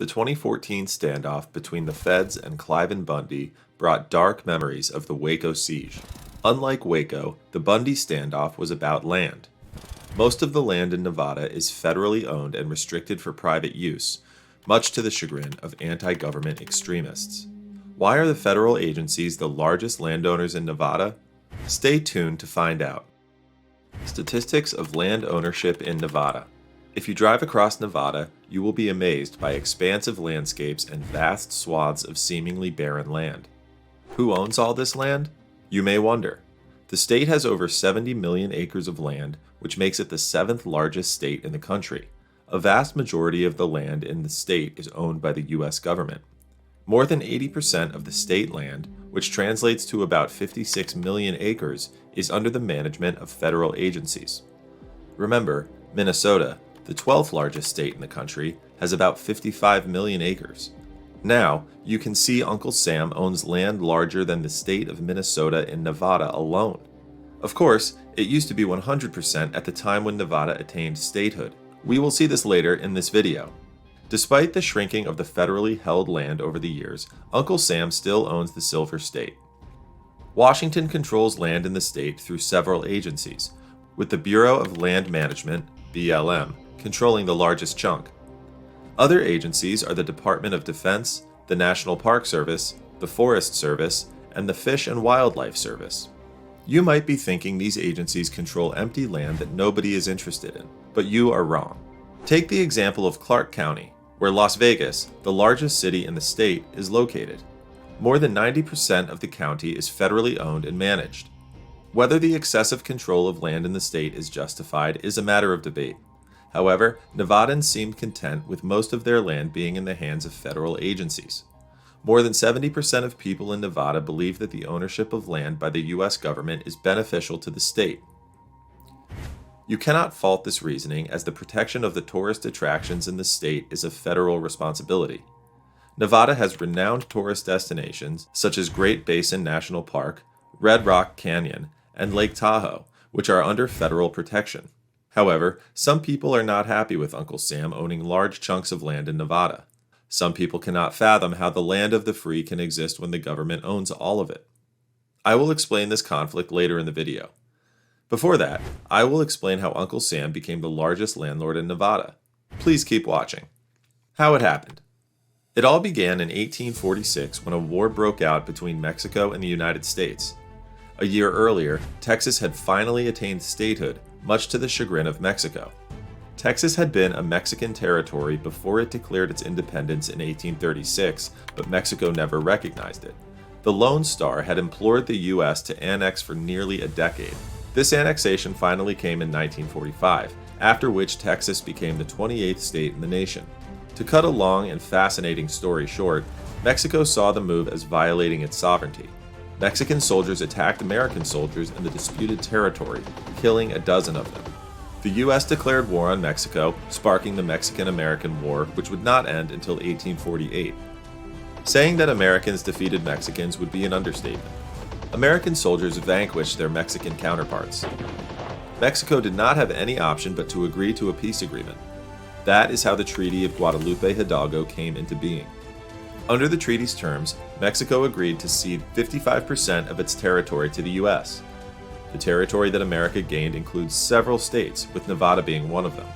The 2014 standoff between the feds and Cliven Bundy brought dark memories of the Waco siege. Unlike Waco, the Bundy standoff was about land. Most of the land in Nevada is federally owned and restricted for private use, much to the chagrin of anti-government extremists. Why are the federal agencies the largest landowners in Nevada? Stay tuned to find out. Statistics of land ownership in Nevada. If you drive across Nevada, you will be amazed by expansive landscapes and vast swaths of seemingly barren land. Who owns all this land? You may wonder. The state has over 70 million acres of land, which makes it the 7th largest state in the country. A vast majority of the land in the state is owned by the U.S. government. More than 80% of the state land, which translates to about 56 million acres, is under the management of federal agencies. Remember, Minnesota, the 12th largest state in the country, has about 55 million acres. Now, you can see Uncle Sam owns land larger than the state of Minnesota in Nevada alone. Of course, it used to be 100% at the time when Nevada attained statehood. We will see this later in this video. Despite the shrinking of the federally held land over the years, Uncle Sam still owns the Silver State. Washington controls land in the state through several agencies, with the Bureau of Land Management, BLM, controlling the largest chunk. Other agencies are the Department of Defense, the National Park Service, the Forest Service, and the Fish and Wildlife Service. You might be thinking these agencies control empty land that nobody is interested in, but you are wrong. Take the example of Clark County, where Las Vegas, the largest city in the state, is located. More than 90% of the county is federally owned and managed. Whether the excessive control of land in the state is justified is a matter of debate. However, Nevadans seemed content with most of their land being in the hands of federal agencies. More than 70% of people in Nevada believe that the ownership of land by the U.S. government is beneficial to the state. You cannot fault this reasoning, as the protection of the tourist attractions in the state is a federal responsibility. Nevada has renowned tourist destinations such as Great Basin National Park, Red Rock Canyon, and Lake Tahoe, which are under federal protection. However, some people are not happy with Uncle Sam owning large chunks of land in Nevada. Some people cannot fathom how the land of the free can exist when the government owns all of it. I will explain this conflict later in the video. Before that, I will explain how Uncle Sam became the largest landlord in Nevada. Please keep watching. How it happened. It all began in 1846 when a war broke out between Mexico and the United States. A year earlier, Texas had finally attained statehood, much to the chagrin of Mexico. Texas had been a Mexican territory before it declared its independence in 1836, but Mexico never recognized it. The Lone Star had implored the U.S. to annex for nearly a decade. This annexation finally came in 1945, after which Texas became the 28th state in the nation. To cut a long and fascinating story short, Mexico saw the move as violating its sovereignty. Mexican soldiers attacked American soldiers in the disputed territory, killing a dozen of them. The U.S. declared war on Mexico, sparking the Mexican-American War, which would not end until 1848. Saying that Americans defeated Mexicans would be an understatement. American soldiers vanquished their Mexican counterparts. Mexico did not have any option but to agree to a peace agreement. That is how the Treaty of Guadalupe Hidalgo came into being. Under the treaty's terms, Mexico agreed to cede 55% of its territory to the U.S. The territory that America gained includes several states, with Nevada being one of them.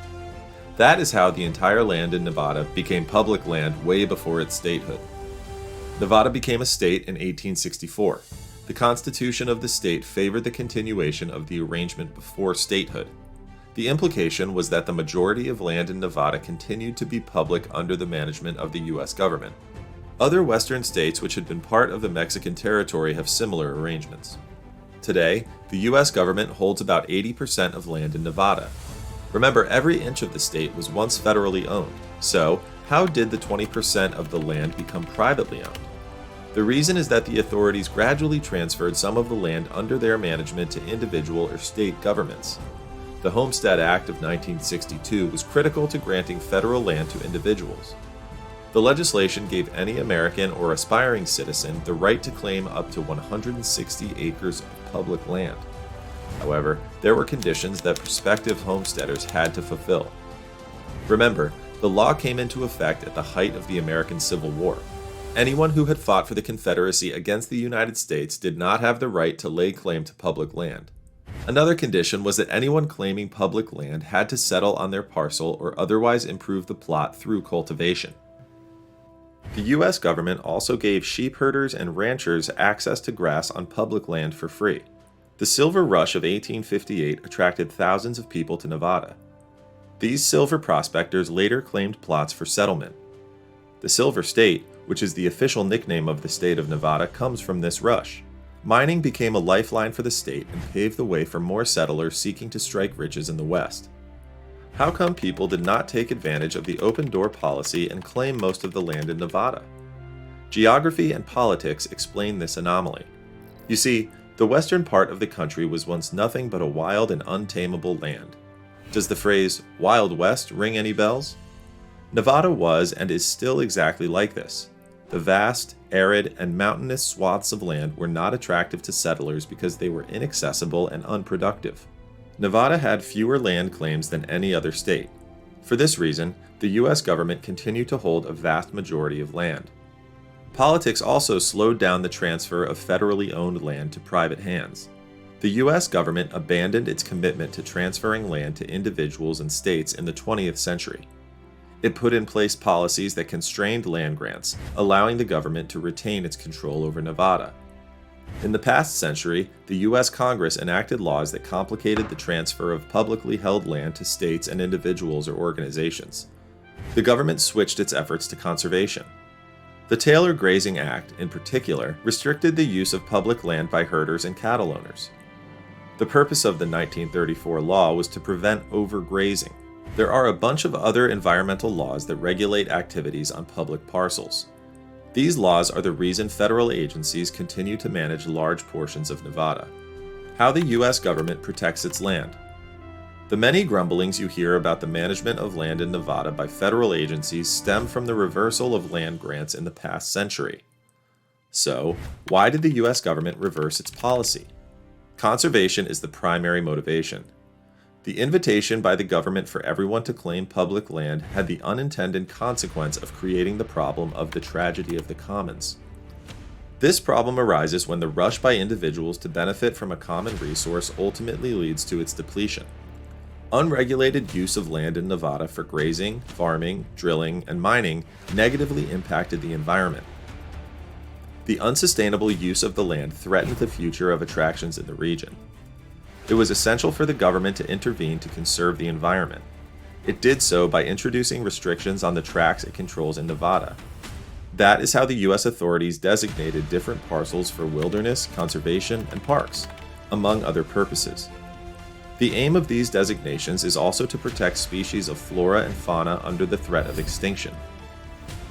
That is how the entire land in Nevada became public land way before its statehood. Nevada became a state in 1864. The Constitution of the state favored the continuation of the arrangement before statehood. The implication was that the majority of land in Nevada continued to be public under the management of the U.S. government. Other western states which had been part of the Mexican territory have similar arrangements. Today, the U.S. government holds about 80% of land in Nevada. Remember, every inch of the state was once federally owned, so how did the 20% of the land become privately owned? The reason is that the authorities gradually transferred some of the land under their management to individual or state governments. The Homestead Act of 1962 was critical to granting federal land to individuals. The legislation gave any American or aspiring citizen the right to claim up to 160 acres of public land. However, there were conditions that prospective homesteaders had to fulfill. Remember, The law came into effect at the height of the American Civil War. Anyone who had fought for the Confederacy against the United States did not have the right to lay claim to public land. Another condition was that anyone claiming public land had to settle on their parcel or otherwise improve the plot through cultivation. The U.S. government also gave sheep herders and ranchers access to grass on public land for free. The Silver Rush of 1858 attracted thousands of people to Nevada. These silver prospectors later claimed plots for settlement. The Silver State, which is the official nickname of the state of Nevada, comes from this rush. Mining became a lifeline for the state and paved the way for more settlers seeking to strike riches in the West. How come people did not take advantage of the open door policy and claim most of the land in Nevada? Geography and politics explain this anomaly. You see, the western part of the country was once nothing but a wild and untamable land. Does the phrase Wild West ring any bells? Nevada was and is still exactly like this. The vast, arid, and mountainous swaths of land were not attractive to settlers because they were inaccessible and unproductive. Nevada had fewer land claims than any other state. For this reason, the U.S. government continued to hold a vast majority of land. Politics also slowed down the transfer of federally owned land to private hands. The U.S. government abandoned its commitment to transferring land to individuals and states in the 20th century. It put in place policies that constrained land grants, allowing the government to retain its control over Nevada. In the past century, the U.S. Congress enacted laws that complicated the transfer of publicly held land to states and individuals or organizations. The government switched its efforts to conservation. The Taylor Grazing Act, in particular, restricted the use of public land by herders and cattle owners. The purpose of the 1934 law was to prevent overgrazing. There are a bunch of other environmental laws that regulate activities on public parcels. These laws are the reason federal agencies continue to manage large portions of Nevada. How the U.S. government protects its land. The many grumblings you hear about the management of land in Nevada by federal agencies stem from the reversal of land grants in the past century. So, why did the U.S. government reverse its policy? Conservation is the primary motivation. The invitation by the government for everyone to claim public land had the unintended consequence of creating the problem of the tragedy of the commons. This problem arises when the rush by individuals to benefit from a common resource ultimately leads to its depletion. Unregulated use of land in Nevada for grazing, farming, drilling, and mining negatively impacted the environment. The unsustainable use of the land threatened the future of attractions in the region. It was essential for the government to intervene to conserve the environment. It did so by introducing restrictions on the tracts it controls in Nevada. That is how the U.S. authorities designated different parcels for wilderness, conservation, and parks, among other purposes. The aim of these designations is also to protect species of flora and fauna under the threat of extinction.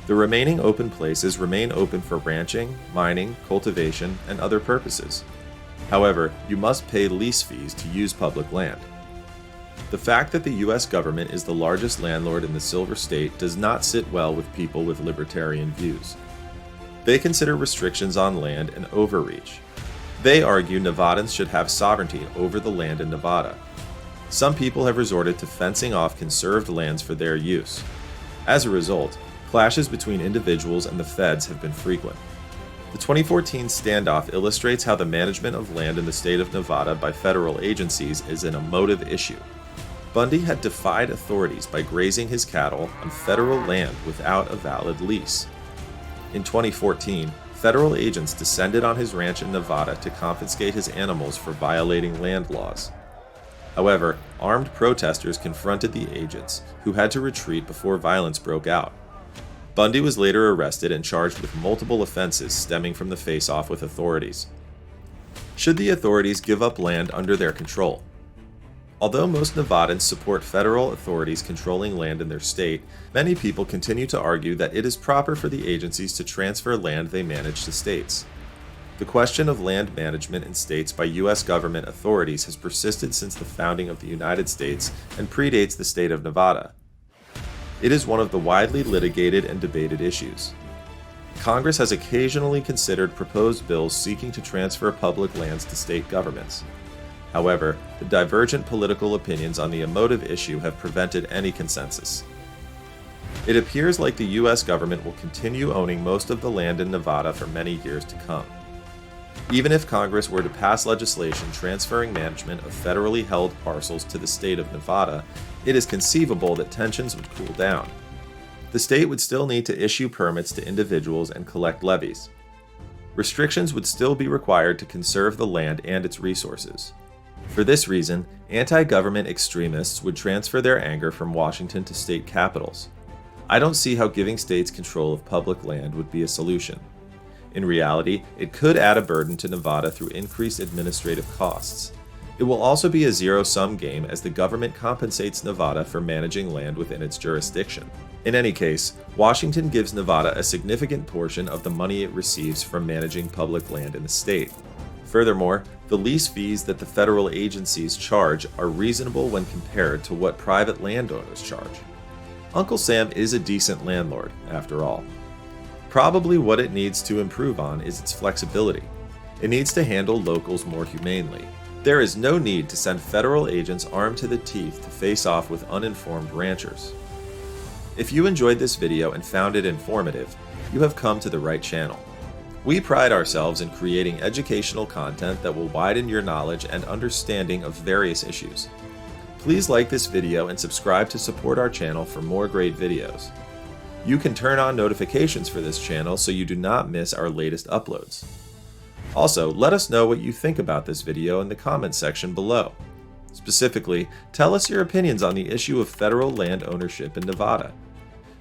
The remaining open places remain open for ranching, mining, cultivation, and other purposes. However, you must pay lease fees to use public land. The fact that the U.S. government is the largest landlord in the Silver State does not sit well with people with libertarian views. They consider restrictions on land an overreach. They argue Nevadans should have sovereignty over the land in Nevada. Some people have resorted to fencing off conserved lands for their use. As a result, clashes between individuals and the feds have been frequent. The 2014 standoff illustrates how the management of land in the state of Nevada by federal agencies is an emotive issue. Bundy had defied authorities by grazing his cattle on federal land without a valid lease. In 2014, federal agents descended on his ranch in Nevada to confiscate his animals for violating land laws. However, armed protesters confronted the agents, who had to retreat before violence broke out. Bundy was later arrested and charged with multiple offenses stemming from the face-off with authorities. Should the authorities give up land under their control? Although most Nevadans support federal authorities controlling land in their state, many people continue to argue that it is proper for the agencies to transfer land they manage to states. The question of land management in states by U.S. government authorities has persisted since the founding of the United States and predates the state of Nevada. It is one of the widely litigated and debated issues. Congress has occasionally considered proposed bills seeking to transfer public lands to state governments. However, the divergent political opinions on the emotive issue have prevented any consensus. It appears like the US government will continue owning most of the land in Nevada for many years to come. Even if Congress were to pass legislation transferring management of federally held parcels to the state of Nevada, it is conceivable that tensions would cool down. The state would still need to issue permits to individuals and collect levies. Restrictions would still be required to conserve the land and its resources. For this reason, anti-government extremists would transfer their anger from Washington to state capitals. I don't see how giving states control of public land would be a solution. In reality, it could add a burden to Nevada through increased administrative costs. It will also be a zero-sum game as the government compensates Nevada for managing land within its jurisdiction. In any case, Washington gives Nevada a significant portion of the money it receives from managing public land in the state. Furthermore, the lease fees that the federal agencies charge are reasonable when compared to what private landowners charge. Uncle Sam is a decent landlord, after all. Probably what it needs to improve on is its flexibility. It needs to handle locals more humanely. There is no need to send federal agents armed to the teeth to face off with uninformed ranchers. If you enjoyed this video and found it informative, you have come to the right channel. We pride ourselves in creating educational content that will widen your knowledge and understanding of various issues. Please like this video and subscribe to support our channel for more great videos. You can turn on notifications for this channel so you do not miss our latest uploads. Also, let us know what you think about this video in the comments section below. Specifically, tell us your opinions on the issue of federal land ownership in Nevada.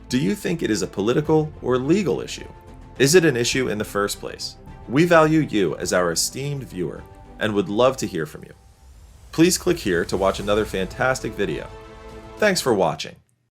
Do you think it is a political or legal issue? Is it an issue in the first place? We value you as our esteemed viewer and would love to hear from you. Please click here to watch another fantastic video. Thanks for watching.